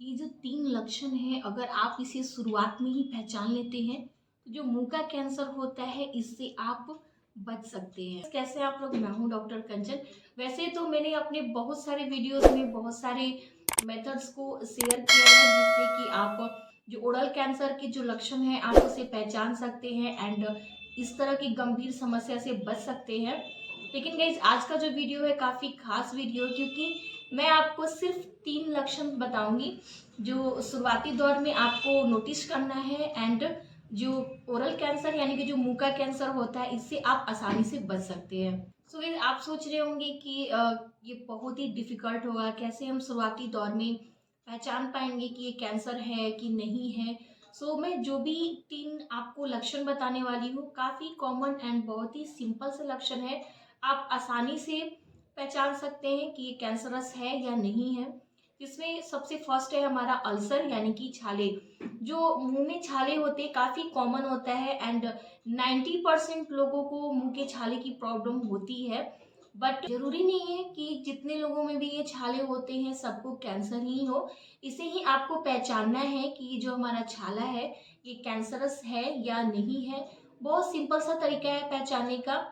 ये जो 3 लक्षण हैं, अगर आप इसे शुरुआत में ही पहचान लेते हैं, तो जो मुँह का कैंसर होता है, इससे आप बच सकते हैं। कैसे आप लोग? मैं हूँ डॉक्टर कंचन। वैसे तो मैंने अपने बहुत सारे वीडियोज़ में बहुत सारे मेथड्स को शेयर किया है, जिससे कि आप जो ओरल कैंसर के जो लक्षण हैं, आप उसे पहचान सकते हैं एंड इस तरह की गंभीर समस्या से बच सकते हैं। लेकिन गाइज़, आज का जो वीडियो है काफ़ी ख़ास वीडियो है, क्योंकि मैं आपको सिर्फ़ 3 लक्षण बताऊँगी जो शुरुआती दौर में आपको नोटिस करना है एंड जो ओरल कैंसर यानी कि जो मुंह का कैंसर होता है, इससे आप आसानी से बच सकते हैं। सो गाइस, आप सोच रहे होंगे कि ये बहुत ही डिफिकल्ट होगा, कैसे हम शुरुआती दौर में पहचान पाएंगे कि ये कैंसर है कि नहीं है। सो मैं जो भी 3 आपको लक्षण बताने वाली हूँ, काफ़ी कॉमन एंड बहुत ही सिंपल से लक्षण है। आप आसानी से पहचान सकते हैं कि ये कैंसरस है या नहीं है। इसमें सबसे फर्स्ट है हमारा अल्सर यानी कि छाले। जो मुंह में छाले होते हैं काफ़ी कॉमन होता है एंड 90% लोगों को मुंह के छाले की प्रॉब्लम होती है। बट जरूरी नहीं है कि जितने लोगों में भी ये छाले होते हैं सबको कैंसर ही हो। इसे ही आपको पहचानना है कि ये जो हमारा छाला है ये कैंसरस है या नहीं है। बहुत सिंपल सा तरीका है पहचानने का।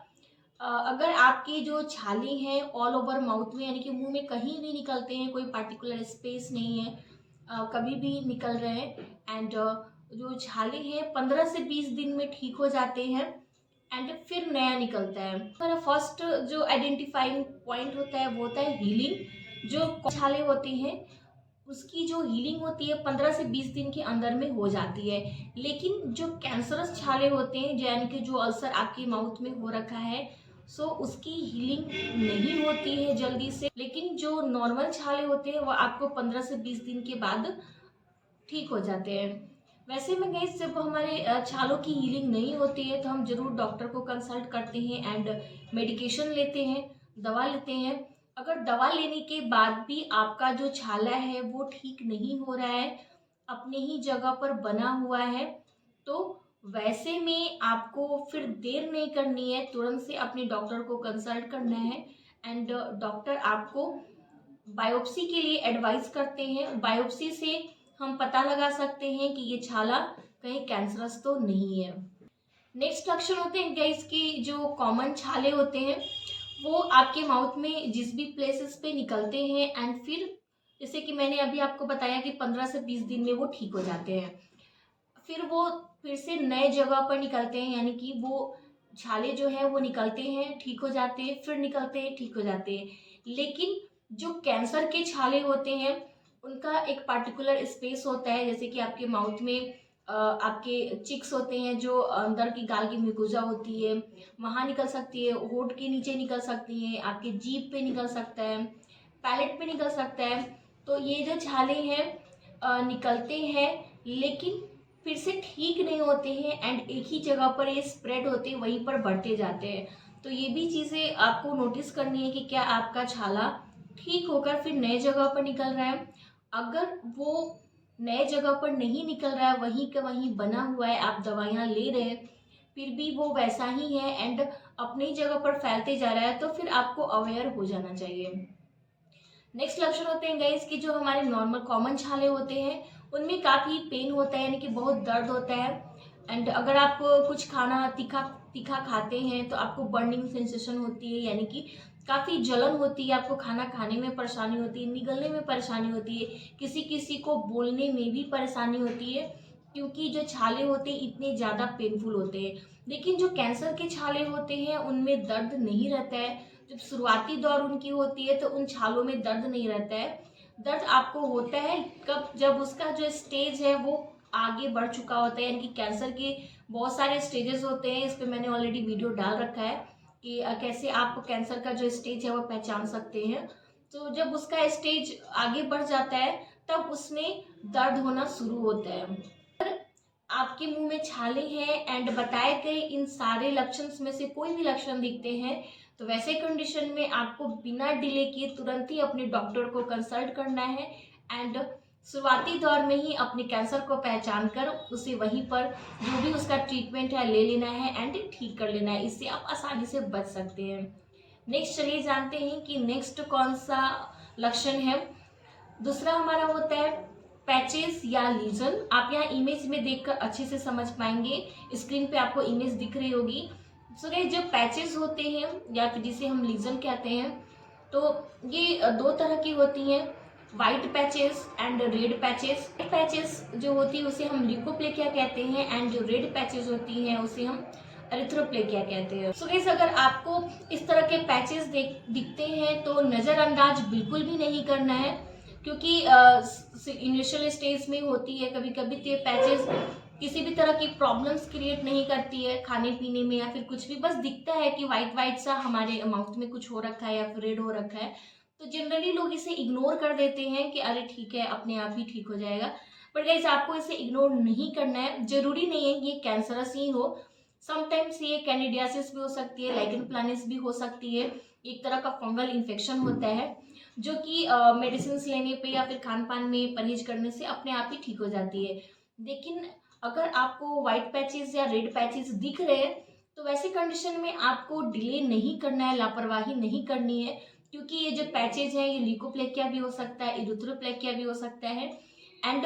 अगर आपके जो छाले हैं ऑल ओवर माउथ में यानी कि मुंह में कहीं भी निकलते हैं, कोई पार्टिकुलर स्पेस नहीं है, कभी भी निकल रहे हैं एंड जो छाले हैं 15 से 20 दिन में ठीक हो जाते हैं एंड फिर नया निकलता है। हमारा फर्स्ट जो आइडेंटिफाइंग पॉइंट होता है वो होता है हीलिंग। जो छाले होते हैं उसकी जो हीलिंग होती है 15 से 20 दिन के अंदर में हो जाती है। लेकिन जो कैंसरस छाले होते हैं यानी कि जो अल्सर आपके माउथ में हो रखा है, सो उसकी हीलिंग नहीं होती है जल्दी से। लेकिन जो नॉर्मल छाले होते हैं वो आपको 15 से 20 दिन के बाद ठीक हो जाते हैं। वैसे में गाइस, जब हमारे छालों की हीलिंग नहीं होती है तो हम जरूर डॉक्टर को कंसल्ट करते हैं एंड मेडिकेशन लेते हैं, दवा लेते हैं। अगर दवा लेने के बाद भी आपका जो छाला है वो ठीक नहीं हो रहा है, अपने ही जगह पर बना हुआ है, तो वैसे में आपको फिर देर नहीं करनी है, तुरंत से अपने डॉक्टर को कंसल्ट करना है एंड डॉक्टर आपको बायोप्सी के लिए एडवाइस करते हैं। बायोप्सी से हम पता लगा सकते हैं कि ये छाला कहीं कैंसरस तो नहीं है। नेक्स्ट लक्षण होते हैं गैस की जो कॉमन छाले होते हैं वो आपके माउथ में जिस भी प्लेसेस पे निकलते हैं एंड फिर जैसे कि मैंने अभी आपको बताया कि 15 से 20 दिन में वो ठीक हो जाते हैं। फिर वो फिर से नए जगह पर निकलते हैं यानी कि वो छाले जो है वो निकलते हैं, ठीक हो जाते हैं, फिर निकलते हैं, ठीक हो जाते हैं। लेकिन जो कैंसर के छाले होते हैं उनका एक पार्टिकुलर स्पेस होता है, जैसे कि आपके माउथ में आपके चिक्स होते हैं, जो अंदर की गाल की म्यूकोजा होती है वहाँ निकल सकती है, होंठ के नीचे निकल सकती है, आपके जीभ पे निकल सकता है, पैलेट पे निकल सकता है। तो ये जो छाले हैं निकलते हैं लेकिन फिर से ठीक नहीं होते हैं एंड एक ही जगह पर ये स्प्रेड होते हैं, वहीं पर बढ़ते जाते हैं। तो ये भी चीज़ें आपको नोटिस करनी है कि क्या आपका छाला ठीक होकर फिर नए जगह पर निकल रहा है। अगर वो नए जगह पर नहीं निकल रहा है, वहीं का वहीं बना हुआ है, आप दवाइयाँ ले रहे हैं फिर भी वो वैसा ही है एंड अपनी ही जगह पर फैलते जा रहा है, तो फिर आपको अवेयर हो जाना चाहिए। नेक्स्ट लक्षण होते हैं गाइस कि जो हमारे नॉर्मल कॉमन छाले होते हैं उनमें काफ़ी पेन होता है यानी कि बहुत दर्द होता है एंड अगर आप कुछ खाना तीखा तीखा खाते हैं तो आपको बर्निंग सेंसेशन होती है यानी कि काफ़ी जलन होती है, आपको खाना खाने में परेशानी होती है, निगलने में परेशानी होती है, किसी किसी को बोलने में भी परेशानी होती है, क्योंकि जो छाले होते हैं इतने ज़्यादा पेनफुल होते हैं। लेकिन जो कैंसर के छाले होते हैं उनमें दर्द नहीं रहता है। जब शुरुआती दौर उनकी होती है तो उन छालों में दर्द नहीं रहता है। दर्द आपको होता है कब? जब उसका जो स्टेज है वो आगे बढ़ चुका होता है, यानी कि कैंसर के बहुत सारे स्टेजेस होते हैं। इस पे मैंने ऑलरेडी वीडियो डाल रखा है कि कैसे आप कैंसर का जो स्टेज है वो पहचान सकते हैं। तो जब उसका स्टेज आगे बढ़ जाता है तब उसमें दर्द होना शुरू होता है। आपके मुंह में छाले हैं एंड बताए गए इन सारे लक्षण में से कोई भी लक्षण दिखते हैं तो वैसे कंडीशन में आपको बिना डिले किए तुरंत ही अपने डॉक्टर को कंसल्ट करना है एंड शुरुआती दौर में ही अपने कैंसर को पहचान कर उसे वहीं पर जो भी उसका ट्रीटमेंट है ले लेना है एंड ठीक कर लेना है। इससे आप आसानी से बच सकते हैं। नेक्स्ट चलिए जानते हैं कि नेक्स्ट कौन सा लक्षण है। दूसरा हमारा होता है पैचेस या लीजन। आप यहाँ इमेज में देखकर अच्छे से समझ पाएंगे, स्क्रीन पे आपको इमेज दिख रही होगी। सो गाइस, जो पैचेस होते हैं या फिर जिसे हम लीजन कहते हैं, तो ये दो तरह की होती हैं, white patches and red patches. Patches जो होती है उसे हम ल्यूकोप्लेकिया कहते हैं एंड जो रेड पैचेस होती हैं उसे हम एरिथ्रोप्लेकिया कहते हैं। सो गाइस, अगर आपको इस तरह के पैचेस दिखते हैं तो नज़रअंदाज बिल्कुल भी नहीं करना है, क्योंकि इनिशियल स्टेज में होती है कभी कभी, तो ये पैचेस किसी भी तरह की प्रॉब्लम्स क्रिएट नहीं करती है खाने पीने में या फिर कुछ भी। बस दिखता है कि वाइट वाइट सा हमारे माउथ में कुछ हो रखा है या फिर रेड हो रखा है, तो जनरली लोग इसे इग्नोर कर देते हैं कि अरे ठीक है, अपने आप ही ठीक हो जाएगा। बट गाइस, आपको इसे इग्नोर नहीं करना है। जरूरी नहीं है कि ये कैंसरस ही हो, समटाइम्स ये कैंडिडियासिस भी हो सकती है, लाइकेन प्लानिस भी हो सकती है। एक तरह का फंगल इन्फेक्शन होता है जो कि मेडिसिन लेने पे या फिर खान पान में परहेज करने से अपने आप ही ठीक हो जाती है। लेकिन अगर आपको व्हाइट पैचेस या रेड पैचेस दिख रहे हैं तो वैसी कंडीशन में आपको डिले नहीं करना है, लापरवाही नहीं करनी है, क्योंकि ये जो पैचेज हैं ये ल्यूकोप्लेकिया भी हो सकता है, इरिथ्रोप्लेकिया भी हो सकता है। एंड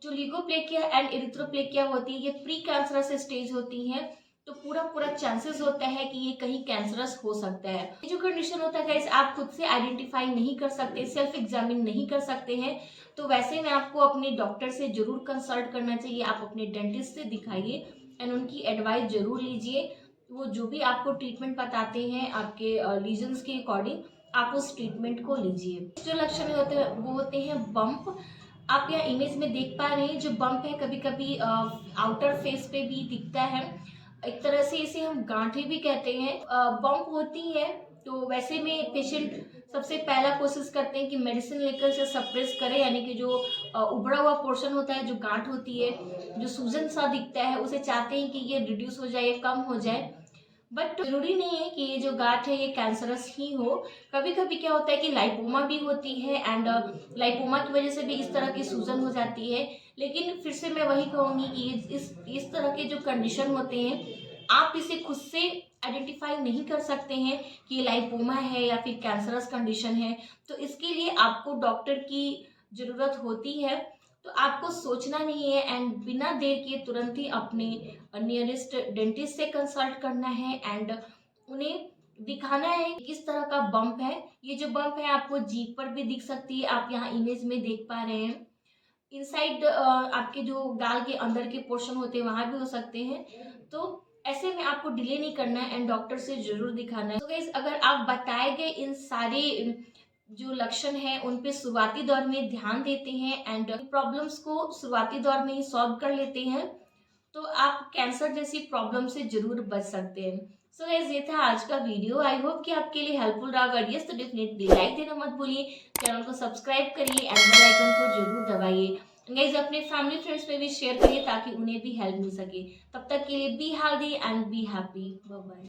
जो ल्यूकोप्लेकिया एंड इरिथ्रोप्लेकिया होती है ये प्री कैंसरस स्टेज होती है, तो पूरा पूरा चांसेस होता है कि ये कहीं कैंसरस हो सकता है। ये जो कंडीशन होता है गाइस, आप खुद से आइडेंटिफाई नहीं कर सकते, सेल्फ एग्जामिन नहीं कर सकते हैं, तो वैसे में आपको अपने डॉक्टर से जरूर कंसल्ट करना चाहिए। आप अपने डेंटिस्ट से दिखाइए एंड उनकी एडवाइस जरूर लीजिए। वो जो भी आपको ट्रीटमेंट बताते हैं आपके लीजन्स के अकॉर्डिंग, आप उस ट्रीटमेंट को लीजिए। जो लक्षण होते हैं वो होते हैं बम्प। आप यहाँ इमेज में देख पा रहे हैं, जो बम्प है कभी कभी आउटर फेस पे भी दिखता है, एक तरह से इसे हम गांठें भी कहते हैं। बम्प होती है तो वैसे में पेशेंट सबसे पहला कोशिश करते हैं कि मेडिसिन लेकर इसे सप्रेस करें, यानी कि जो उभड़ा हुआ पोर्शन होता है, जो गांठ होती है, जो सूजन सा दिखता है, उसे चाहते हैं कि ये रिड्यूस हो जाए, कम हो जाए। बट जरूरी नहीं है कि ये जो गांठ है ये कैंसरस ही हो। कभी कभी क्या होता है कि लाइपोमा भी होती है एंड लाइपोमा की वजह से भी इस तरह की सूजन हो जाती है। लेकिन फिर से मैं वही कहूँगी कि इस तरह के जो कंडीशन होते हैं आप इसे खुद से आइडेंटिफाई नहीं कर सकते हैं कि ये लाइपोमा है या फिर कैंसरस कंडीशन है, तो इसके लिए आपको डॉक्टर की ज़रूरत होती है। तो आपको सोचना नहीं है एंड बिना देर किए तुरंत ही अपने नियरेस्ट डेंटिस्ट से कंसल्ट करना है एंड उन्हें दिखाना है किस तरह का बम्प है। ये जो बम्प है आपको जीभ पर भी दिख सकती है, आप यहाँ इमेज में देख पा रहे हैं। इनसाइड आपके जो गाल के अंदर के पोर्शन होते हैं वहां भी हो सकते हैं। तो ऐसे में आपको डिले नहीं करना है एंड डॉक्टर से जरूर दिखाना है। तो गाइस, अगर आप बताए गए इन सारे जो लक्षण है उन पे शुरुआती दौर में ध्यान देते हैं एंड प्रॉब्लम्स को शुरुआती दौर में ही सॉल्व कर लेते हैं, तो आप कैंसर जैसी प्रॉब्लम से जरूर बच सकते हैं। सो गाइस, ये था आज का वीडियो। आई होप कि आपके लिए हेल्पफुल रहा। अगर यस तो डेफिनेटली लाइक देना मत भूलिए, चैनल को सब्सक्राइब करिए एंड बेल आइकन को जरूर दबाइए। गाइस, अपने फैमिली फ्रेंड्स में भी शेयर करिए ताकि उन्हें भी हेल्प मिल सके। तब तक के लिए be healthy and be happy. Bye bye.